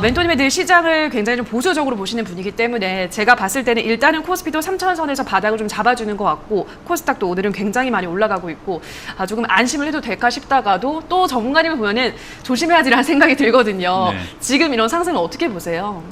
멘토님의 늘 시장을 굉장히 좀 보수적으로 보시는 분이기 때문에 제가 봤을 때는 일단은 코스피도 3,000선에서 바닥을 좀 잡아주는 것 같고 코스닥도 오늘은 굉장히 많이 올라가고 있고 조금 안심을 해도 될까 싶다가도 또 전문가님을 보면은 조심해야지라는 생각이 들거든요. 네. 지금 이런 상승을 어떻게 보세요?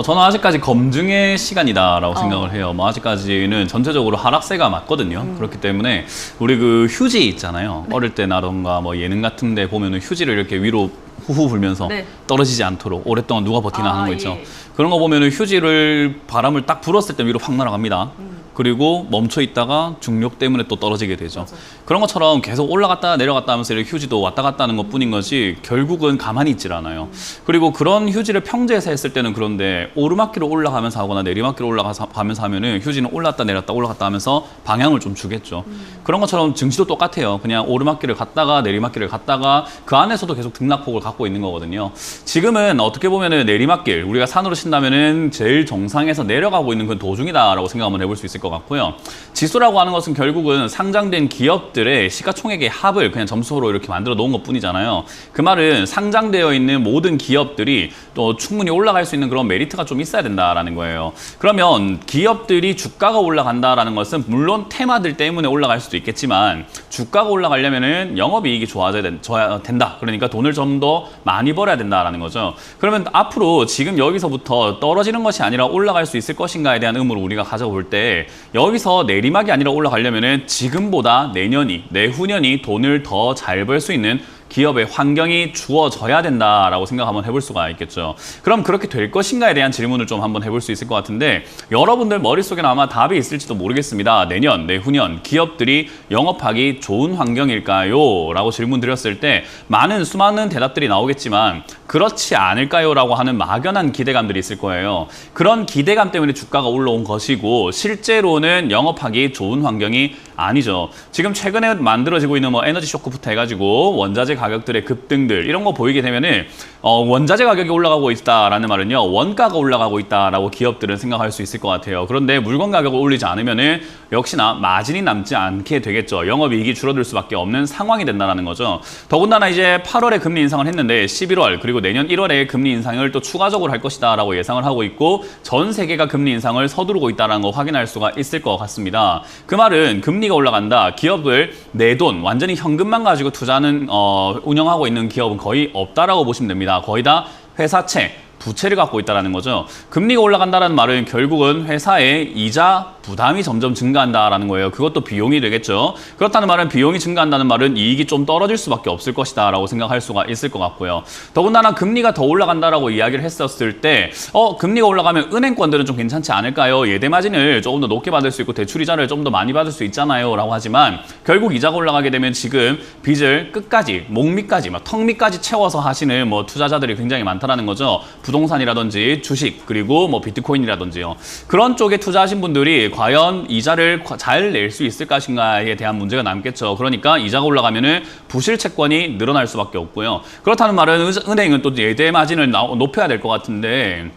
저는 아직까지 검증의 시간이다라고 생각을 해요. 뭐 아직까지는 전체적으로 하락세가 맞거든요. 그렇기 때문에 우리 그 휴지 있잖아요. 네. 어릴 때나던가 뭐 예능 같은 데 보면은 휴지를 이렇게 위로 후후 불면서 네. 떨어지지 않도록 오랫동안 누가 버티나 하는 거 있죠. 예. 그런 거 보면은 휴지를 바람을 딱 불었을 때 위로 확 날아갑니다. 그리고 멈춰 있다가 중력 때문에 또 떨어지게 되죠. 맞아요. 그런 것처럼 계속 올라갔다 내려갔다 하면서 이렇게 휴지도 왔다 갔다 하는 것 뿐인 것이 결국은 가만히 있질 않아요. 그리고 그런 휴지를 평지에서 했을 때는 그런데 오르막길로 올라가면서 하거나 내리막길로 올라가면서 하면은 휴지는 올랐다 내렸다 올라갔다 하면서 방향을 좀 주겠죠. 그런 것처럼 증시도 똑같아요. 그냥 오르막길을 갔다가 내리막길을 갔다가 그 안에서도 계속 등락폭을 갖고 있는 거거든요. 지금은 어떻게 보면은 내리막길, 우리가 산으로 친다면은 제일 정상에서 내려가고 있는 그 도중이다라고 생각 한번 해볼 수 있을 것 같고요. 지수라고 하는 것은 결국은 상장된 기업들의 시가총액의 합을 그냥 점수로 이렇게 만들어 놓은 것 뿐이잖아요. 그 말은 상장되어 있는 모든 기업들이 또 충분히 올라갈 수 있는 그런 메리트가 좀 있어야 된다라는 거예요. 그러면 기업들이 주가가 올라간다라는 것은 물론 테마들 때문에 올라갈 수도 있겠지만 주가가 올라가려면은 영업이익이 좋아져야 된다. 그러니까 돈을 좀 더 많이 벌어야 된다라는 거죠. 그러면 앞으로 지금 여기서부터 떨어지는 것이 아니라 올라갈 수 있을 것인가에 대한 의무를 우리가 가져볼 때 여기서 내리막이 아니라 올라가려면은 지금보다 내년이, 내후년이 돈을 더 잘 벌 수 있는 기업의 환경이 주어져야 된다라고 생각 한번 해볼 수가 있겠죠. 그럼 그렇게 될 것인가에 대한 질문을 좀 한번 해볼 수 있을 것 같은데 여러분들 머릿속에는 아마 답이 있을지도 모르겠습니다. 내년, 내후년 기업들이 영업하기 좋은 환경일까요? 라고 질문 드렸을 때 수많은 대답들이 나오겠지만 그렇지 않을까요? 라고 하는 막연한 기대감들이 있을 거예요. 그런 기대감 때문에 주가가 올라온 것이고 실제로는 영업하기 좋은 환경이 아니죠. 지금 최근에 만들어지고 있는 뭐 에너지 쇼크부터 해가지고 원자재 가격들의 급등들 이런 거 보이게 되면은 원자재 가격이 올라가고 있다라는 말은요 원가가 올라가고 있다라고 기업들은 생각할 수 있을 것 같아요. 그런데 물건 가격을 올리지 않으면은 역시나 마진이 남지 않게 되겠죠. 영업이익이 줄어들 수밖에 없는 상황이 된다는 거죠. 더군다나 이제 8월에 금리 인상을 했는데 11월 그리고 내년 1월에 금리 인상을 또 추가적으로 할 것이다라고 예상을 하고 있고 전 세계가 금리 인상을 서두르고 있다는 거 확인할 수가 있을 것 같습니다. 그 말은 금리가 올라간다. 기업을 내 돈 완전히 현금만 가지고 투자하는 운영하고 있는 기업은 거의 없다라고 보시면 됩니다. 거의 다 회사채, 부채를 갖고 있다는 거죠. 금리가 올라간다는 말은 결국은 회사의 이자 부담이 점점 증가한다라는 거예요. 그것도 비용이 되겠죠. 그렇다는 말은 비용이 증가한다는 말은 이익이 좀 떨어질 수밖에 없을 것이다 라고 생각할 수가 있을 것 같고요. 더군다나 금리가 더 올라간다라고 이야기를 했었을 때 금리가 올라가면 은행권들은 좀 괜찮지 않을까요? 예대 마진을 조금 더 높게 받을 수 있고 대출 이자를 좀 더 많이 받을 수 있잖아요 라고 하지만 결국 이자가 올라가게 되면 지금 빚을 끝까지 목밑까지 턱 밑까지 채워서 하시는 투자자들이 굉장히 많다는 거죠. 부동산이라든지 주식 그리고 비트코인이라든지요. 그런 쪽에 투자하신 분들이 과연 이자를 잘 낼 수 있을 것인가에 대한 문제가 남겠죠. 그러니까 이자가 올라가면은 부실 채권이 늘어날 수밖에 없고요. 그렇다는 말은 은행은 또 예대 마진을 높여야 될 것 같은데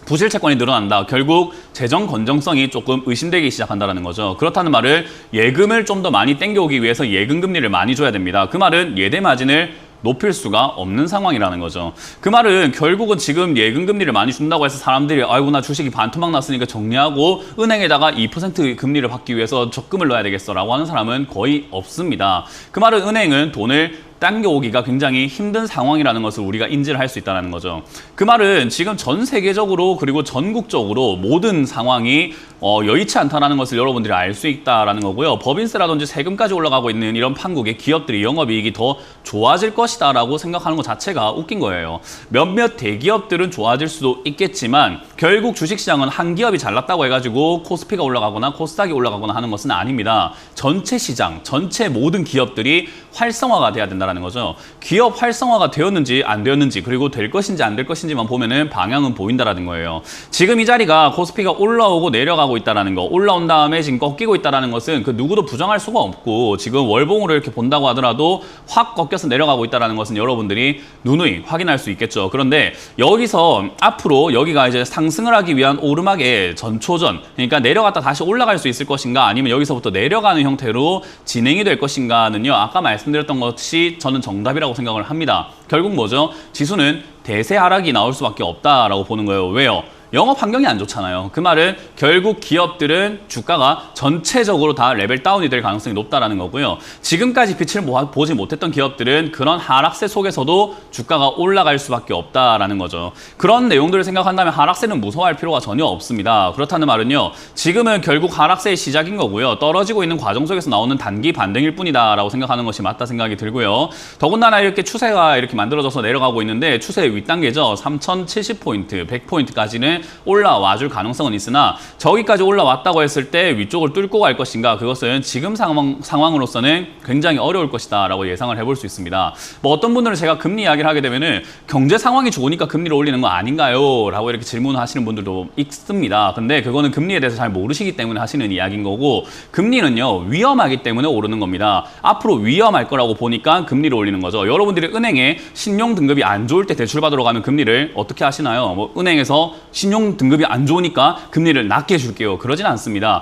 부실 채권이 늘어난다. 결국 재정 건전성이 조금 의심되기 시작한다는 거죠. 그렇다는 말은 예금을 좀 더 많이 땡겨오기 위해서 예금 금리를 많이 줘야 됩니다. 그 말은 예대 마진을 높일 수가 없는 상황이라는 거죠. 그 말은 결국은 지금 예금 금리를 많이 준다고 해서 사람들이 아이고 나 주식이 반토막 났으니까 정리하고 은행에다가 2% 금리를 받기 위해서 적금을 넣어야 되겠어라고 하는 사람은 거의 없습니다. 그 말은 은행은 돈을 당겨오기가 굉장히 힘든 상황이라는 것을 우리가 인지를 할 수 있다는 거죠. 그 말은 지금 전 세계적으로 그리고 전국적으로 모든 상황이 여의치 않다는 것을 여러분들이 알 수 있다는 거고요. 법인세라든지 세금까지 올라가고 있는 이런 판국의 기업들이 영업이익이 더 좋아질 것이다라고 생각하는 것 자체가 웃긴 거예요. 몇몇 대기업들은 좋아질 수도 있겠지만 결국 주식시장은 한 기업이 잘났다고 해가지고 코스피가 올라가거나 코스닥이 올라가거나 하는 것은 아닙니다. 전체 시장, 전체 모든 기업들이 활성화가 돼야 된다는 거죠. 기업 활성화가 되었는지 안 되었는지 그리고 될 것인지 안 될 것인지만 보면은 방향은 보인다라는 거예요. 지금 이 자리가 코스피가 올라오고 내려가고 있다라는 거, 올라온 다음에 지금 꺾이고 있다라는 것은 그 누구도 부정할 수가 없고 지금 월봉으로 이렇게 본다고 하더라도 확 꺾여서 내려가고 있다라는 것은 여러분들이 누누이 확인할 수 있겠죠. 그런데 여기서 앞으로 여기가 이제 상승을 하기 위한 오르막의 전초전, 그러니까 내려갔다 다시 올라갈 수 있을 것인가 아니면 여기서부터 내려가는 형태로 진행이 될 것인가는요. 아까 말씀드렸던 것이 저는 정답이라고 생각을 합니다. 결국 뭐죠? 지수는 대세 하락이 나올 수밖에 없다라고 보는 거예요. 왜요? 영업 환경이 안 좋잖아요. 그 말은 결국 기업들은 주가가 전체적으로 다 레벨 다운이 될 가능성이 높다라는 거고요. 지금까지 빛을 보지 못했던 기업들은 그런 하락세 속에서도 주가가 올라갈 수밖에 없다라는 거죠. 그런 내용들을 생각한다면 하락세는 무서워할 필요가 전혀 없습니다. 그렇다는 말은요. 지금은 결국 하락세의 시작인 거고요. 떨어지고 있는 과정 속에서 나오는 단기 반등일 뿐이다라고 생각하는 것이 맞다 생각이 들고요. 더군다나 이렇게 추세가 이렇게 만들어져서 내려가고 있는데 추세의 윗단계죠. 3070포인트, 100포인트까지는 올라와 줄 가능성은 있으나 저기까지 올라왔다고 했을 때 위쪽을 뚫고 갈 것인가 그것은 지금 상황으로서는 굉장히 어려울 것이다 라고 예상을 해볼 수 있습니다. 뭐 어떤 분들은 제가 금리 이야기를 하게 되면은 경제 상황이 좋으니까 금리를 올리는 거 아닌가요? 라고 이렇게 질문을 하시는 분들도 있습니다. 근데 그거는 금리에 대해서 잘 모르시기 때문에 하시는 이야기인 거고 금리는요 위험하기 때문에 오르는 겁니다. 앞으로 위험할 거라고 보니까 금리를 올리는 거죠. 여러분들이 은행에 신용 등급이 안 좋을 때 대출 받으러 가면 금리를 어떻게 하시나요? 뭐 은행에서 신용 등급이 안 좋으니까 금리를 낮게 줄게요. 그러진 않습니다.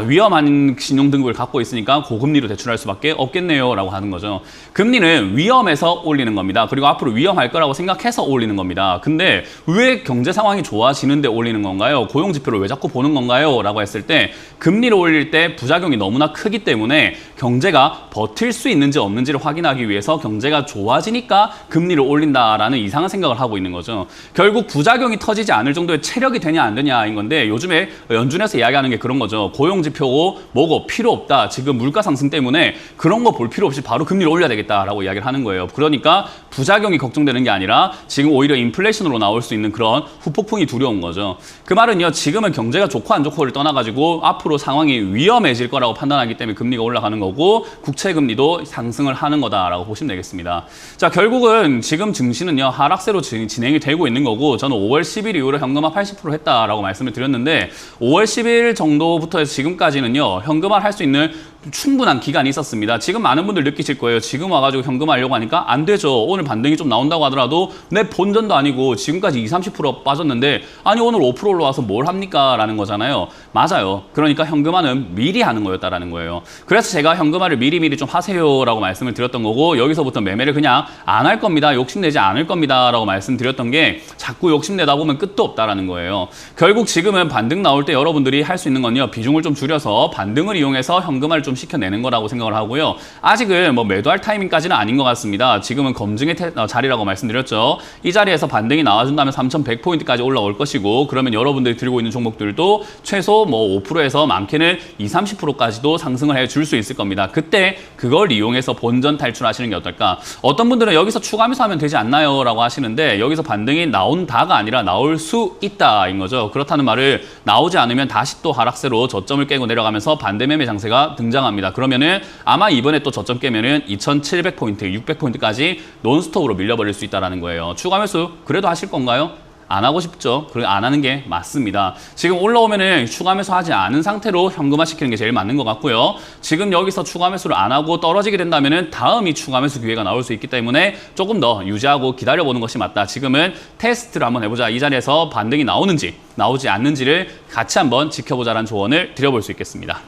위험한 신용 등급을 갖고 있으니까 고금리로 대출할 수밖에 없겠네요. 라고 하는 거죠. 금리는 위험해서 올리는 겁니다. 그리고 앞으로 위험할 거라고 생각해서 올리는 겁니다. 근데 왜 경제 상황이 좋아지는데 올리는 건가요? 고용 지표를 왜 자꾸 보는 건가요? 라고 했을 때 금리를 올릴 때 부작용이 너무나 크기 때문에 경제가 버틸 수 있는지 없는지를 확인하기 위해서 경제가 좋아지니까 금리를 올린다라는 이상한 생각을 하고 있는 거죠. 결국 부작용이 터지지 않을 정도의 체력이 되냐 안 되냐인 건데 요즘에 연준에서 이야기하는 게 그런 거죠. 고용지표고 뭐고 필요 없다. 지금 물가 상승 때문에 그런 거 볼 필요 없이 바로 금리를 올려야 되겠다라고 이야기를 하는 거예요. 그러니까 부작용이 걱정되는 게 아니라 지금 오히려 인플레이션으로 나올 수 있는 그런 후폭풍이 두려운 거죠. 그 말은요. 지금은 경제가 좋고 안 좋고를 떠나가지고 앞으로 상황이 위험해질 거라고 판단하기 때문에 금리가 올라가는 거고 국채금리도 상승을 하는 거다라고 보시면 되겠습니다. 자, 결국은 지금 증시는요. 하락세로 진행이 되고 있는 거고 저는 5월 10일 이후로 현금화 80% 했다라고 말씀을 드렸는데 5월 10일 정도부터 해서 지금까지는요. 현금화를 할 수 있는 충분한 기간이 있었습니다. 지금 많은 분들 느끼실 거예요. 지금 와가지고 현금화하려고 하니까 안 되죠. 오늘 반등이 좀 나온다고 하더라도 내 본전도 아니고 지금까지 20-30% 빠졌는데 아니 오늘 5% 올라와서 뭘 합니까? 라는 거잖아요. 맞아요. 그러니까 현금화는 미리 하는 거였다라는 거예요. 그래서 제가 현금화를 미리미리 좀 하세요라고 말씀을 드렸던 거고 여기서부터 매매를 그냥 안 할 겁니다. 욕심내지 않을 겁니다. 라고 말씀드렸던 게 자꾸 욕심내다 보면 끝도 없다라는 거예요. 결국 지금은 반등 나올 때 여러분들이 할 수 있는 건요. 비중을 좀 줄여서 반등을 이용해서 현금화를 좀 시켜내는 거라고 생각을 하고요. 아직은 뭐 매도할 타이밍까지는 아닌 것 같습니다. 지금은 검증의 자리라고 말씀드렸죠. 이 자리에서 반등이 나와준다면 3,100포인트까지 올라올 것이고 그러면 여러분들이 들고 있는 종목들도 최소 뭐 5%에서 많게는 20-30%까지도 상승을 해줄 수 있을 겁니다. 그때 그걸 이용해서 본전 탈출하시는 게 어떨까? 어떤 분들은 여기서 추가 매수하면 되지 않나요? 라고 하시는데 여기서 반등이 나온다가 아니라 나올 수 있다인 거죠. 그렇다는 말을 나오지 않으면 다시 또 하락세로 저점을 깨고 내려가면서 반대 매매 장세가 등장합니다. 그러면은 아마 이번에 또 저점 깨면은 2,700포인트, 600포인트까지 논스톱으로 밀려버릴 수 있다는 거예요. 추가 매수 그래도 하실 건가요? 안 하고 싶죠. 그리고 안 하는 게 맞습니다. 지금 올라오면은 추가 매수하지 않은 상태로 현금화 시키는 게 제일 맞는 것 같고요. 지금 여기서 추가 매수를 안 하고 떨어지게 된다면은 다음이 추가 매수 기회가 나올 수 있기 때문에 조금 더 유지하고 기다려보는 것이 맞다. 지금은 테스트를 한번 해보자. 이 자리에서 반등이 나오는지 나오지 않는지를 같이 한번 지켜보자라는 조언을 드려볼 수 있겠습니다.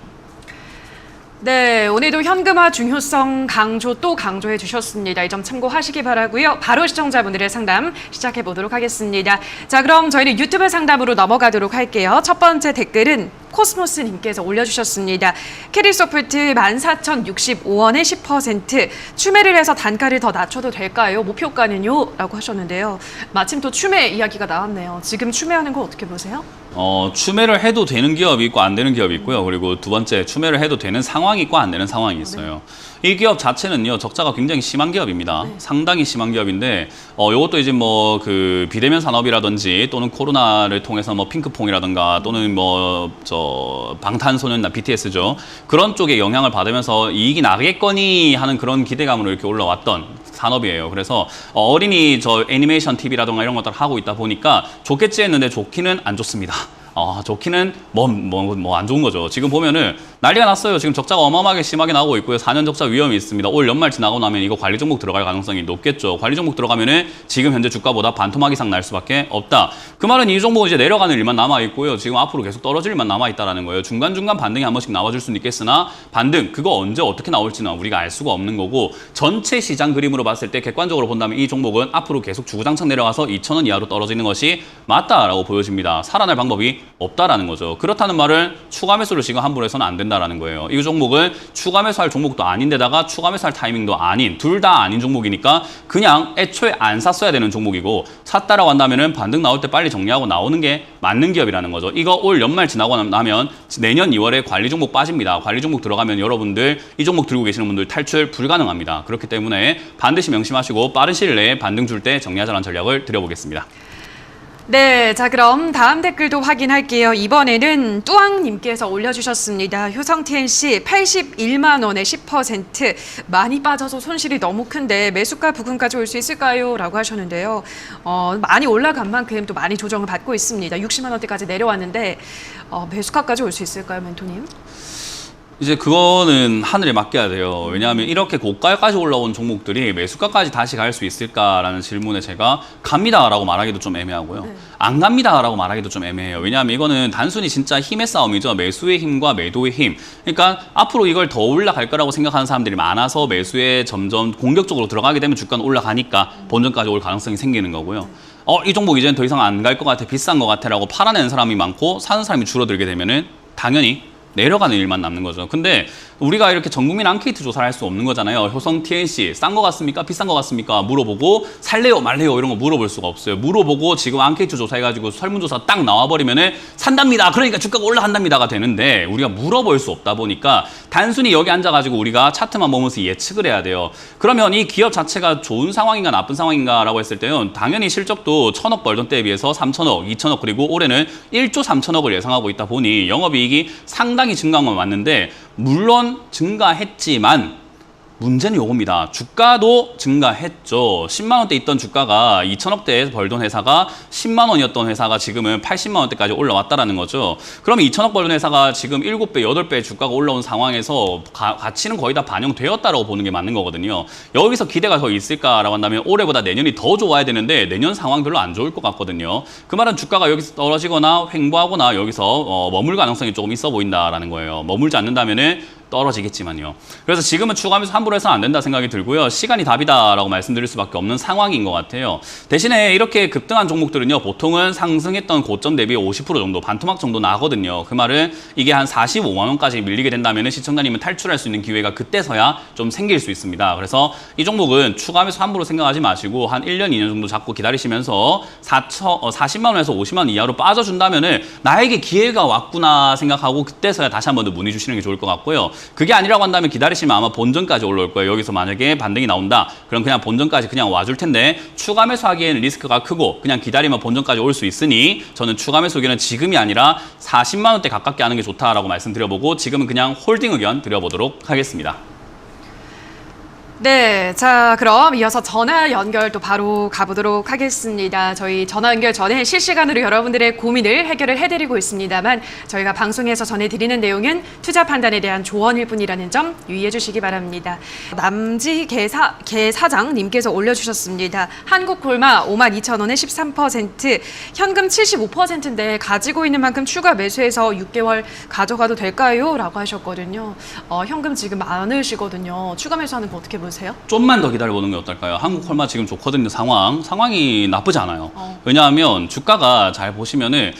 네, 오늘도 현금화 중요성 또 강조해 주셨습니다. 이 점 참고하시기 바라고요. 바로 시청자분들의 상담 시작해 보도록 하겠습니다. 자, 그럼 저희는 유튜브 상담으로 넘어가도록 할게요. 첫 번째 댓글은 코스모스님께서 올려주셨습니다. 캐리소프트 14,065원에 10% 추매를 해서 단가를 더 낮춰도 될까요? 목표가는요? 라고 하셨는데요. 마침 또 추매 이야기가 나왔네요. 지금 추매하는 거 어떻게 보세요? 추매를 해도 되는 기업이 있고 안 되는 기업이 있고요. 그리고 두 번째 추매를 해도 되는 상황이 있고 안 되는 상황이 있어요. 이 기업 자체는요 적자가 굉장히 심한 기업입니다. 네. 상당히 심한 기업인데 이것도 이제 뭐 그 비대면 산업이라든지 또는 코로나를 통해서 뭐 핑크퐁이라든가 또는 뭐 방탄소년단 BTS죠 그런 쪽에 영향을 받으면서 이익이 나겠거니 하는 그런 기대감으로 이렇게 올라왔던 산업이에요. 그래서 어린이 애니메이션 TV라든가 이런 것들 하고 있다 보니까 좋겠지 했는데 좋기는 안 좋습니다. 좋기는 뭐 안 좋은 거죠. 지금 보면은 난리가 났어요. 지금 적자가 어마어마하게 심하게 나오고 있고요. 4년 적자 위험이 있습니다. 올 연말 지나고 나면 이거 관리 종목 들어갈 가능성이 높겠죠. 관리 종목 들어가면은 지금 현재 주가보다 반토막 이상 날 수밖에 없다. 그 말은 이 종목은 이제 내려가는 일만 남아 있고요. 지금 앞으로 계속 떨어질 일만 남아 있다라는 거예요. 중간중간 반등이 한 번씩 나와줄 수는 있겠으나 반등 그거 언제 어떻게 나올지는 우리가 알 수가 없는 거고, 전체 시장 그림으로 봤을 때 객관적으로 본다면 이 종목은 앞으로 계속 주구장창 내려가서 2,000원 이하로 떨어지는 것이 맞다라고 보여집니다. 살아날 방법이 없다라는 거죠. 그렇다는 말은 추가 매수를 지금 함부로 해서는 안 된다라는 거예요. 이 종목은 추가 매수할 종목도 아닌데다가 추가 매수할 타이밍도 아닌, 둘 다 아닌 종목이니까 그냥 애초에 안 샀어야 되는 종목이고, 샀다라고 한다면은 반등 나올 때 빨리 정리하고 나오는 게 맞는 기업이라는 거죠. 이거 올 연말 지나고 나면 내년 2월에 관리 종목 빠집니다. 관리 종목 들어가면 여러분들 이 종목 들고 계시는 분들 탈출 불가능합니다. 그렇기 때문에 반드시 명심하시고 빠른 시일 내에 반등 줄 때 정리하자는 전략을 드려보겠습니다. 네, 자 그럼 다음 댓글도 확인할게요. 이번에는 뚜왕님께서 올려주셨습니다. 효성 TNC 81만 원에 10% 많이 빠져서 손실이 너무 큰데 매수가 부근까지 올 수 있을까요? 라고 하셨는데요. 많이 올라간 만큼 또 많이 조정을 받고 있습니다. 60만 원대까지 내려왔는데 매수가까지 올 수 있을까요, 멘토님? 이제 그거는 하늘에 맡겨야 돼요. 왜냐하면 이렇게 고가까지 올라온 종목들이 매수가까지 다시 갈 수 있을까라는 질문에 제가 갑니다라고 말하기도 좀 애매하고요. 네. 안 갑니다라고 말하기도 좀 애매해요. 왜냐하면 이거는 단순히 진짜 힘의 싸움이죠. 매수의 힘과 매도의 힘. 그러니까 앞으로 이걸 더 올라갈 거라고 생각하는 사람들이 많아서 매수에 점점 공격적으로 들어가게 되면 주가는 올라가니까 본전까지 올 가능성이 생기는 거고요. 이 종목 이제는 더 이상 안 갈 것 같아, 비싼 것 같아 라고 팔아내는 사람이 많고 사는 사람이 줄어들게 되면은 당연히 내려가는 일만 남는 거죠. 근데 우리가 이렇게 전국민 앙케이트 조사를 할 수 없는 거잖아요. 효성 TNC 싼 거 같습니까? 비싼 거 같습니까? 물어보고 살래요 말래요 이런 거 물어볼 수가 없어요. 물어보고 지금 앙케이트 조사해가지고 설문조사 딱 나와버리면은 산답니다. 그러니까 주가가 올라간답니다가 되는데 우리가 물어볼 수 없다 보니까 단순히 여기 앉아가지고 우리가 차트만 보면서 예측을 해야 돼요. 그러면 이 기업 자체가 좋은 상황인가 나쁜 상황인가 라고 했을 때는 당연히 실적도 1,000억 벌던 때에 비해서 3,000억, 2,000억 그리고 올해는 1조 3,000억을 예상하고 있다 보니 영업이익이 상당히 증가한 건 맞는데, 물론 증가했지만 문제는 요겁니다. 주가도 증가했죠. 10만 원대 있던 주가가 2,000억대에 벌던 회사가 10만 원이었던 회사가 지금은 80만 원대까지 올라왔다라는 거죠. 그러면 2,000억 벌던 회사가 지금 7배, 8배 주가가 올라온 상황에서 가치는 거의 다 반영되었다라고 보는 게 맞는 거거든요. 여기서 기대가 더 있을까라고 한다면 올해보다 내년이 더 좋아야 되는데 내년 상황 별로 안 좋을 것 같거든요. 그 말은 주가가 여기서 떨어지거나 횡보하거나 여기서 머물 가능성이 조금 있어 보인다라는 거예요. 머물지 않는다면은 떨어지겠지만요. 그래서 지금은 추가하면서 함부로 해서는 안 된다 생각이 들고요. 시간이 답이다라고 말씀드릴 수밖에 없는 상황인 것 같아요. 대신에 이렇게 급등한 종목들은요, 보통은 상승했던 고점 대비 50% 정도, 반토막 정도 나거든요. 그 말은 이게 한 45만 원까지 밀리게 된다면 시청자님은 탈출할 수 있는 기회가 그때서야 좀 생길 수 있습니다. 그래서 이 종목은 추가하면서 함부로 생각하지 마시고 한 1년, 2년 정도 잡고 기다리시면서 40만 원에서 50만 원 이하로 빠져준다면 나에게 기회가 왔구나 생각하고 그때서야 다시 한 번 더 문의 주시는 게 좋을 것 같고요. 그게 아니라고 한다면 기다리시면 아마 본전까지 올라올 거예요. 여기서 만약에 반등이 나온다. 그럼 그냥 본전까지 그냥 와줄 텐데 추가 매수하기에는 리스크가 크고 그냥 기다리면 본전까지 올 수 있으니 저는 추가 매수 의견은 지금이 아니라 40만 원대 가깝게 하는 게 좋다라고 말씀드려보고 지금은 그냥 홀딩 의견 드려보도록 하겠습니다. 네, 자 그럼 이어서 전화 연결 또 바로 가보도록 하겠습니다. 저희 전화 연결 전에 실시간으로 여러분들의 고민을 해결을 해드리고 있습니다만 저희가 방송에서 전해드리는 내용은 투자 판단에 대한 조언일 뿐이라는 점 유의해 주시기 바랍니다. 남지 개사장님께서 올려주셨습니다. 한국콜마 52,000원에 13%, 현금 75%인데 가지고 있는 만큼 추가 매수해서 6개월 가져가도 될까요? 라고 하셨거든요. 현금 지금 많으시거든요. 추가 매수하는 거 어떻게 보세요? 좀만 더 기다려보는 게 어떨까요? 한국콜마 지금 좋거든요. 상황이 나쁘지 않아요. 왜냐하면 주가가 잘 보시면은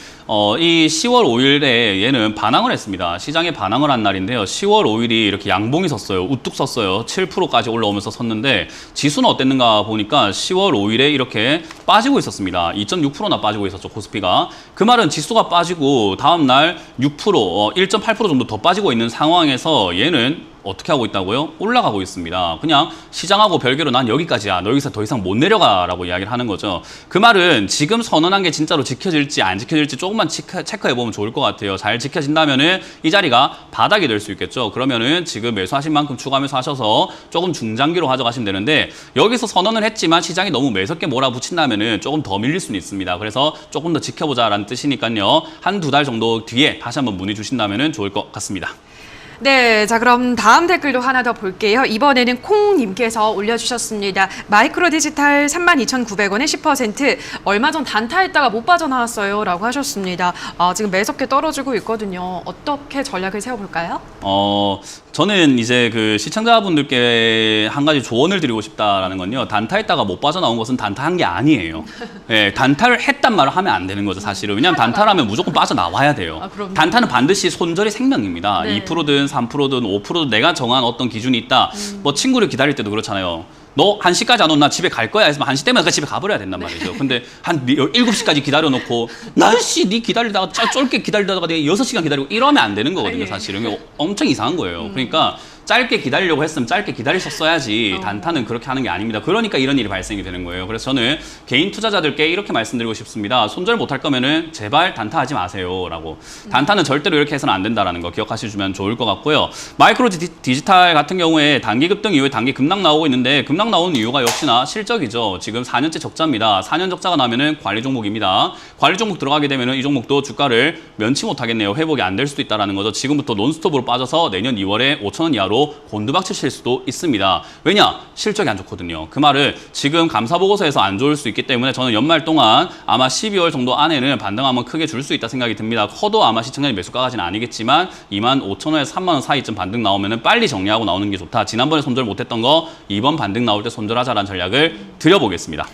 이 10월 5일에 얘는 반항을 했습니다. 시장에 반항을 한 날인데요. 10월 5일이 이렇게 양봉이 섰어요. 우뚝 섰어요. 7%까지 올라오면서 섰는데 지수는 어땠는가 보니까 10월 5일에 이렇게 빠지고 있었습니다. 2.6%나 빠지고 있었죠. 코스피가. 그 말은 지수가 빠지고 다음 날 6%, 1.8% 정도 더 빠지고 있는 상황에서 얘는 어떻게 하고 있다고요? 올라가고 있습니다. 그냥 시장하고 별개로 난 여기까지야. 너 여기서 더 이상 못 내려가라고 이야기를 하는 거죠. 그 말은 지금 선언한 게 진짜로 지켜질지 안 지켜질지 조금만 체크해보면 좋을 것 같아요. 잘 지켜진다면은 이 자리가 바닥이 될 수 있겠죠. 그러면은 지금 매수하신 만큼 추가 매수하셔서 조금 중장기로 가져가시면 되는데 여기서 선언을 했지만 시장이 너무 매섭게 몰아붙인다면은 조금 더 밀릴 수는 있습니다. 그래서 조금 더 지켜보자라는 뜻이니까요. 한 두 달 정도 뒤에 다시 한번 문의 주신다면은 좋을 것 같습니다. 네, 자 그럼 다음 댓글도 하나 더 볼게요. 이번에는 콩님께서 올려주셨습니다. 마이크로 디지털 32,900원에 10% 얼마 전 단타했다가 못 빠져나왔어요 라고 하셨습니다. 지금 매섭게 떨어지고 있거든요. 어떻게 전략을 세워볼까요? 저는 이제 그 시청자분들께 한 가지 조언을 드리고 싶다라는 건요. 단타했다가 못 빠져나온 것은 단타한 게 아니에요. 네, 단타를 했단 말을 하면 안 되는 거죠, 사실은. 왜냐하면 단타라면 무조건 빠져나와야 돼요. 단타는 반드시 손절이 생명입니다. 네. 2%든 3%든 5%든 내가 정한 어떤 기준이 있다. 뭐 친구를 기다릴 때도 그렇잖아요. 너 1시까지 안 오면 나 집에 갈 거야 해서 1시 되면 집에 가버려야 된단 말이죠. 근데 한 7시까지 기다려놓고 날씨 네 기다리다가 쫄게 기다리다가 내가 6시간 기다리고 이러면 안 되는 거거든요, 사실은. 엄청 이상한 거예요. 그러니까 짧게 기다리려고 했으면 짧게 기다리셨어야지 단타는 그렇게 하는 게 아닙니다. 그러니까 이런 일이 발생이 되는 거예요. 그래서 저는 개인 투자자들께 이렇게 말씀드리고 싶습니다. 손절 못할 거면은 제발 단타하지 마세요라고. 단타는 절대로 이렇게 해서는 안 된다라는 거 기억하시면 좋을 것 같고요. 마이크로 디지털 같은 경우에 단기 급등 이후에 단기 급락 나오고 있는데 급락 나오는 이유가 역시나 실적이죠. 지금 4년째 적자입니다. 4년 적자가 나면은 관리 종목입니다. 관리 종목 들어가게 되면은 이 종목도 주가를 면치 못하겠네요. 회복이 안 될 수도 있다라는 거죠. 지금부터 논스톱으로 빠져서 내년 2월에 5,000원 이하로 곤두박질 칠 수도 있습니다. 왜냐? 실적이 안 좋거든요. 그 말은 지금 감사보고서에서 안 좋을 수 있기 때문에 저는 연말 동안 아마 12월 정도 안에는 반등 한번 크게 줄 수 있다 생각이 듭니다. 커도 아마 시청자님 매수가까지는 아니겠지만 25,000원에서 3만 원 사이쯤 반등 나오면 빨리 정리하고 나오는 게 좋다. 지난번에 손절 못했던 거 이번 반등 나올 때 손절하자라는 전략을 드려보겠습니다.